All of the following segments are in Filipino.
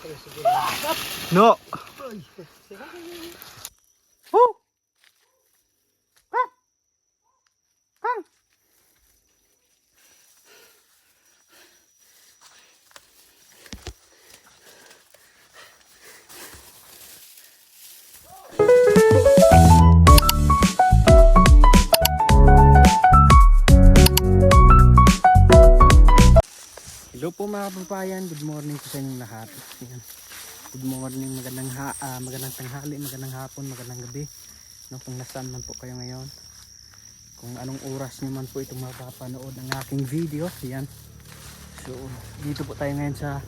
No. Oh. Hello po mga kababayan, good morning po sa inyong lahat. Ayan. Good morning, magandang tanghali, magandang hapon, magandang gabi. No, kung nasaan man po kayo ngayon, kung anong oras nyo man po itong mapapanood ng aking video. Ayan. So dito po tayo ngayon sa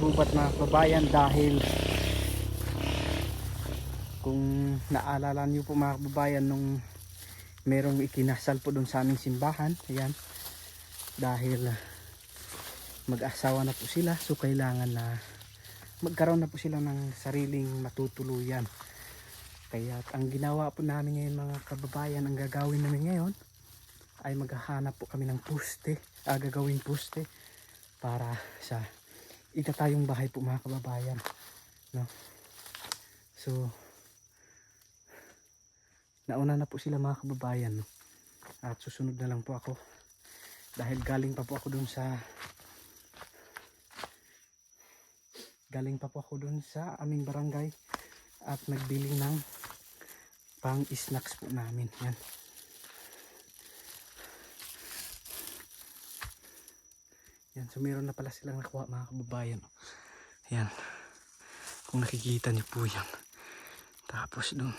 gubat mga kababayan, dahil kung naalala nyo po mga kababayan, nung merong ikinasal po doon sa aming simbahan, ayan, dahil mag-asawa na po sila, so kailangan na magkaroon na po sila ng sariling matutuluyan. Kaya ang ginawa po namin ngayon mga kababayan, ang gagawin namin ngayon ay maghahanap po kami ng poste, gagawing poste para sa itatayong bahay po mga kababayan, no? So nauna na po sila mga kababayan, no? At susunod na lang po ako, dahil galing pa po ako dun sa aming barangay at nagbili ng pang snacks po namin. Yan. Yan, so meron na pala silang nakuha mga kababayan. Yan, kung nakikita niyo po yan. Tapos dun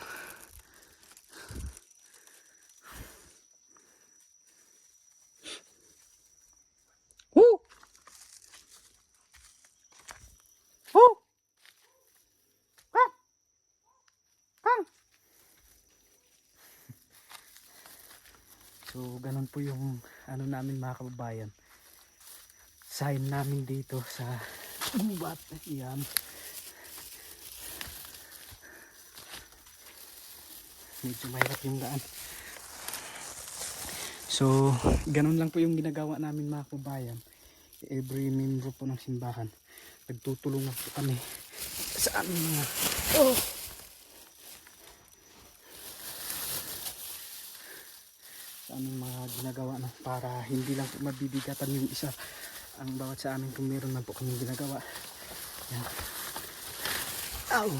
so ganun po yung ano namin mga kababayan, sign namin dito sa gubat. Yan, medyo mahirap yung daan. So ganun lang po yung ginagawa namin mga kababayan. Every member po ng simbahan, nagtutulungan po kami sa aming mga ginagawa, no? Para hindi lang po mabibigatan yung isa ang bawat sa amin kung meron man po kaming ginagawa. Yan. Ow!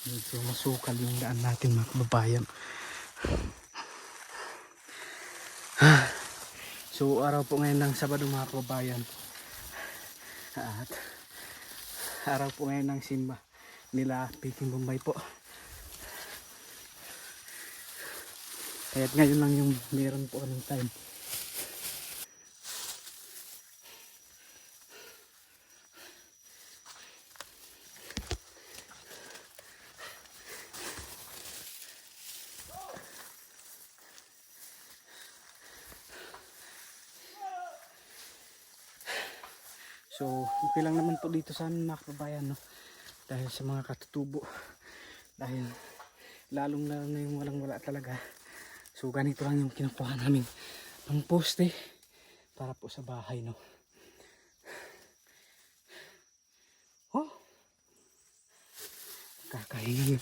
Medyo masukal yung daan natin mga kababayan. So araw po ngayon ng Sabado mga kababayan, at araw po ngayon ng simba nila Peking Bombay po. Kaya't ngayon lang yung meron po kaming time. So okay lang naman po dito sa amin mga kababayan, no? Dahil sa mga katutubo, dahil lalong lalo na yung walang wala talaga. So ganito lang yung kinukuha namin ng poste para po sa bahay, no? Oh, kakahingan.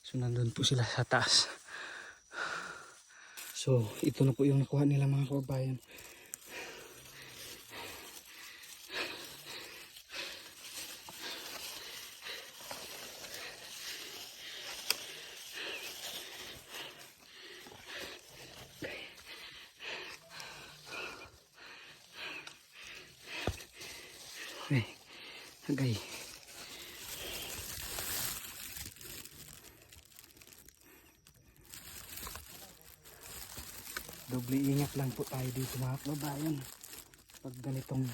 So nandun po sila sa taas. So ito na po yung nakuha nila mga kababayan. Okay. Doble ingat lang po tayo dito mga kababayan pag ganitong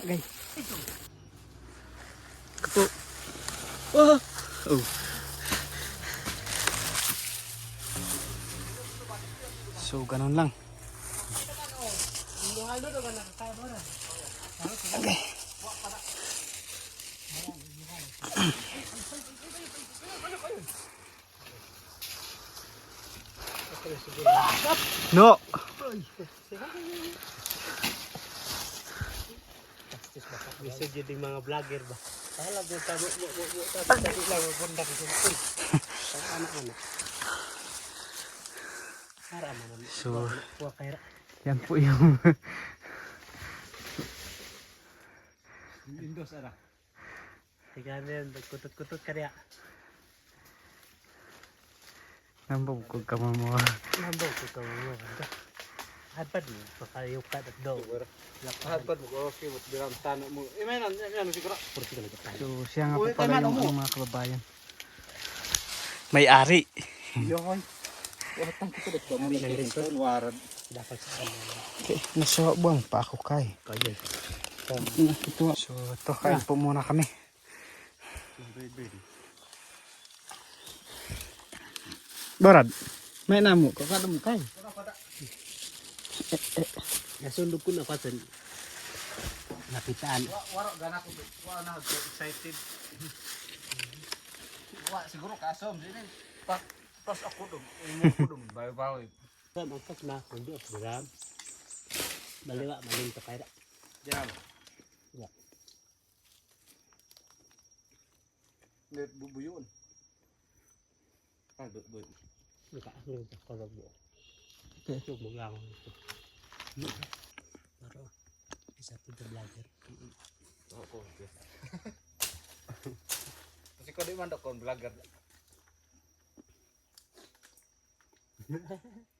okay. Kapo. Oh. Oh. So ganun lang. Okay. No. Bisa jadi mga vlogger ba? Alam mo tamo mo tapi lang bunda ko sun. Anak-anak. Para man. So, Kuha kaya. yan po yung Windows ara. Tingnan kutut-kutut kaya. nambog ko ka mo. Nambog ko ka mo. Hadpad mo pakayukat at do. Hadpad mo okay mo bilang tanah mo. Mainan yan siguro. Purti ka lang. So, siya nga po pala yung mga kababayan. May-ari. Yoy. Watang kita dito mo lang rin to warad. Dapat sa kanila. Okay, nasa buwang pa ako kay. Kaya. Ito. So, ito kain po muna kami. Barad, may namo ko kada mo kay. Nasundog ko na pasan. Napitaan. Waro gana ko. Wa na so excited. Wa siguro kasom sini. Pas ako dum. Imo ko dum bayo-bayo. Kan angkat na kundi program. Baliwa maling to kaya. Jangan. Ya. Net bubuyun. Kan but. Enggak angin to kalau bu. Okay. Itu megang itu. Baru bisa pintar belajar. Ako. Kasi ko di man kon vlogger.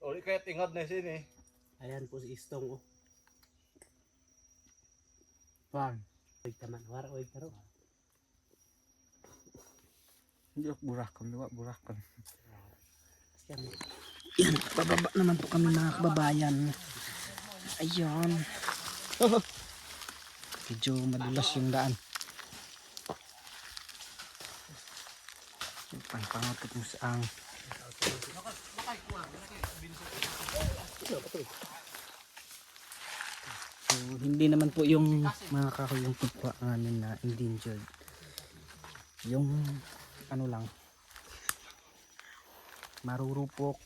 Uli kaya tingad na sini. Ayan po si Istong oh. Bang, Wig taman war wig taro. hindi ako burakon, diwa burakon. Yan. Yan, bababa naman po kami mga kababayan. Ayun. Medyo madulas yung daan. Pangpangatot mo sa ang. So, hindi naman po yung mga kakuyong pagpa namin na endangered. Yung ano lang, marurupok.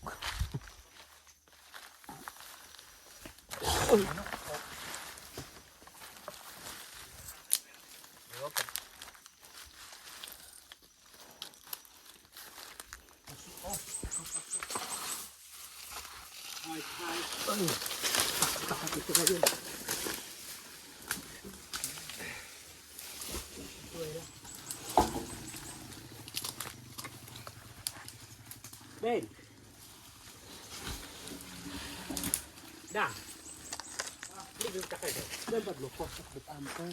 Ben. Dah. Ini ka kayo. Dapat lo kok sakit ampo.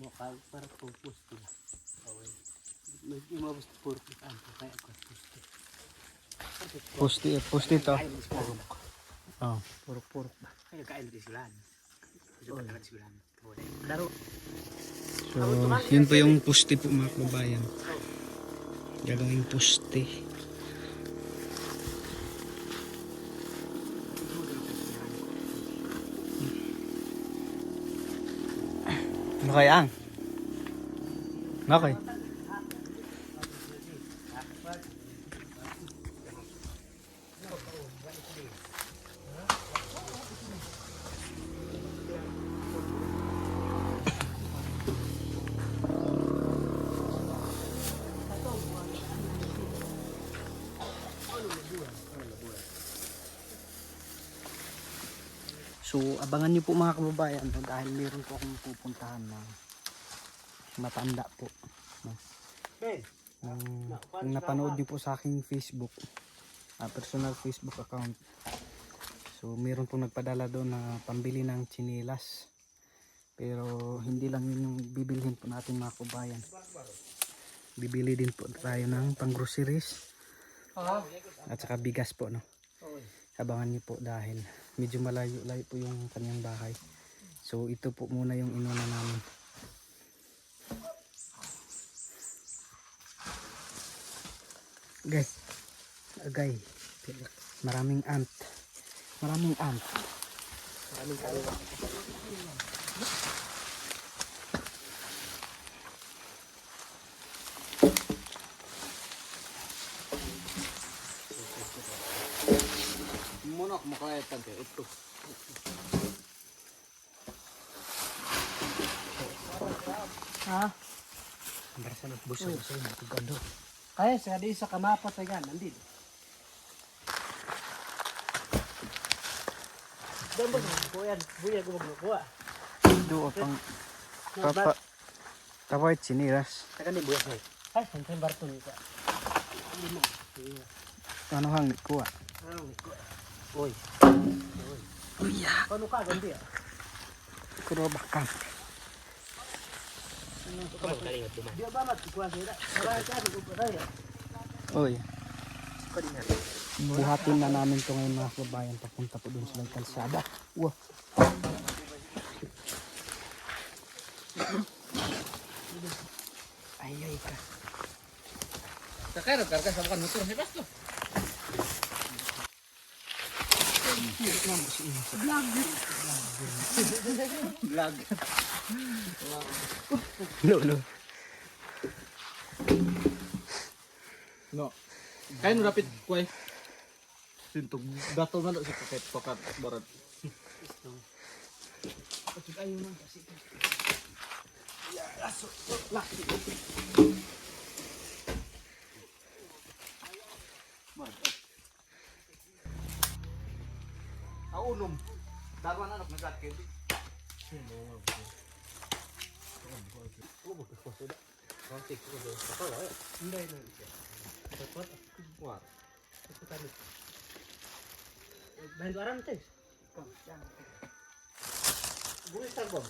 Mau kal para pupus tu. Awal. May mabos purpus ampo kaya ko pusti. Posti to. Oh. Puruk-puruk ba. Kaya kain di silan. Itu kan silan. Daro. So, yun po yung poste po mga kababayan. Gagawing poste. Ano kaya ang? Okay. So, abangan niyo po mga kababayan no, dahil meron po akong pupuntahan na matanda po. No? Ben. Kung napanood niyo po sa aking Facebook, personal Facebook account. So, meron po nagpadala doon na pambili ng tsinelas. Pero hindi lang yun yung bibilhin po natin mga kababayan. Bibili din po tayo ng pang-groceries at saka bigas po, no. Abangan niyo po dahil medyo malayo-layo po yung kanyang bahay. So ito po muna yung inuna namin. Agay. Maraming ant. Maraming kaliwa. Muna ako makayatan kayo. Ito. Ha? Ang ng buso sa inyo. Tugando. Kaya sa di sa kamapat na yan. Nandito. Damo ko. Buyan. Buyan ko magkukuha. Doon pang papa tawait siniras. Takan ni buyan ay. Ay, santan barton ka. Hindi mo. Ano hang kuha? Oy. Uy, Paano ka gandi ah? kuno bakam. Dia ba matikuha sila? Wala ka ko pa tayo. Oy. Buhatin na namin to ngayon mga kababayan papunta po dun sa may kalsada. Wow. Ay ka. Sakay na karga sa bukan motor. Hebas to. Vlog. Lolo. No. Kaya no rapid kuy. Sintog dato na sa paket pakat barat. Unom. Darwan anak nagat kay. Hindi na. Dapat War. bahan ko aram tes. Buhay sa gom.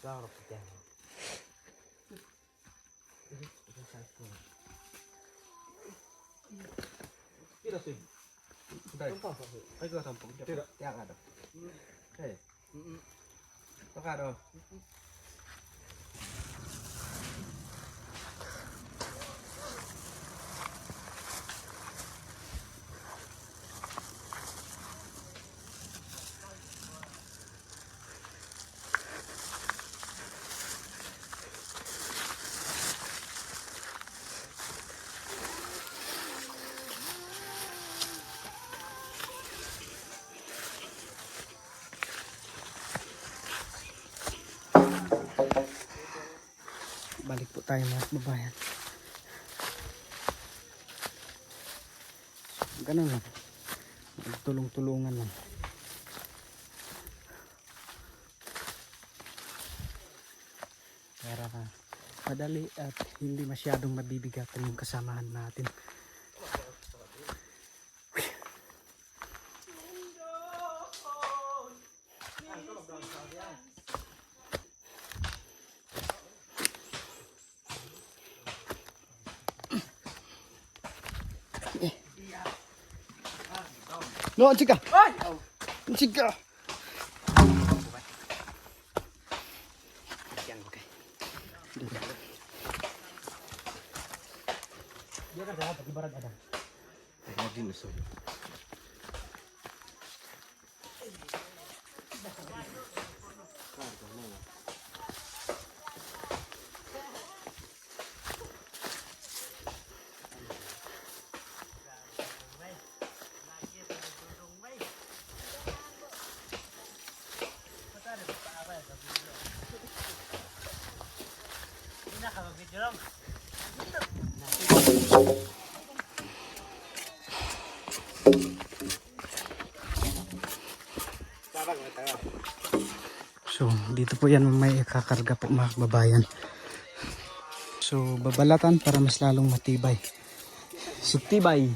Sarap yan. Tira sid. Dai. Ay ko tampok. Tira. Tiang ada. Hey. Tokado. Balik po tayo mga kababayan. Ganun lang. Tulong-tulungan lang. Para madali at hindi masyadong mabibigatan yung kasamahan natin. No, chika. Chika. Dia kan dapat ibarat ada. Lagi nuso. So, dito po yan may kakarga po mga kababayan. So, babalatan para mas lalong matibay. Sutibay.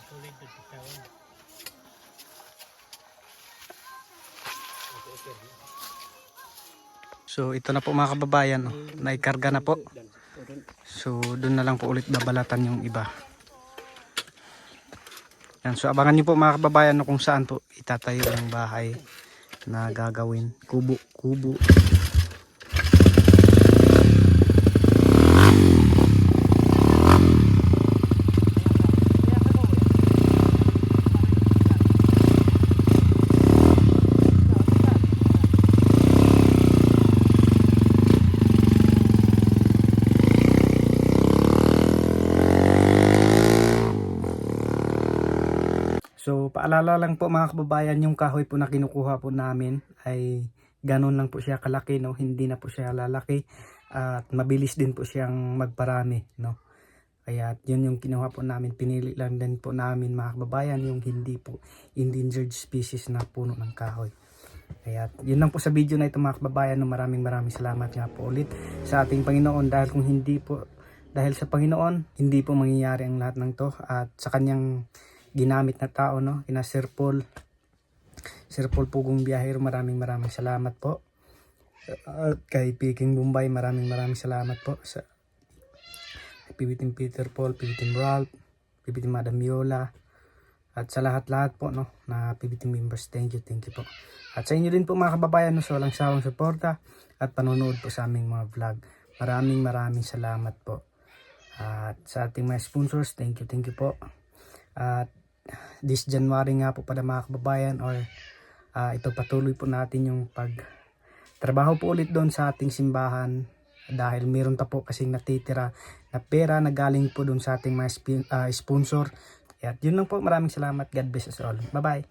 Solid na bitawan. So ito na po mga kababayan, oh. Naikarga na po. So doon na lang po ulit babalatan yung iba. Yan, so abangan niyo po mga kababayan, no, kung saan po itatayo yung bahay na gagawin. Kubo. So paalala lang po mga kababayan, yung kahoy po na kinukuha po namin ay ganun lang po siya kalaki, no? Hindi na po siya lalaki at mabilis din po siyang magparami, no? Kaya yun yung kinuha po namin, pinili lang din po namin mga kababayan yung hindi po endangered species na puno ng kahoy. Kaya yun lang po sa video na ito mga kababayan, no? Maraming salamat nga po ulit sa ating Panginoon, dahil sa Panginoon hindi po mangyayari ang lahat ng to, at sa kanyang ginamit na tao, no, kina Sir Paul Pugong Biyahero, maraming salamat po. At kay Peking Bombay, maraming salamat po. Sa Pibitin Peter Paul, Pibitin Ralph, Pibitin Madam Yola, at sa lahat po, no, na Pibitin members, thank you po. At sa inyo din po mga kababayan, no, sa walang sawang suporta at panonood po sa aming mga vlog, maraming salamat po. At sa ating mga sponsors, thank you po. At this January nga po pala mga kababayan, or ito patuloy po natin yung pagtrabaho po ulit doon sa ating simbahan, dahil meron pa po kasing natitira na pera na galing po doon sa ating mga sponsor. At yun lang po, maraming salamat. God bless us all. Bye bye.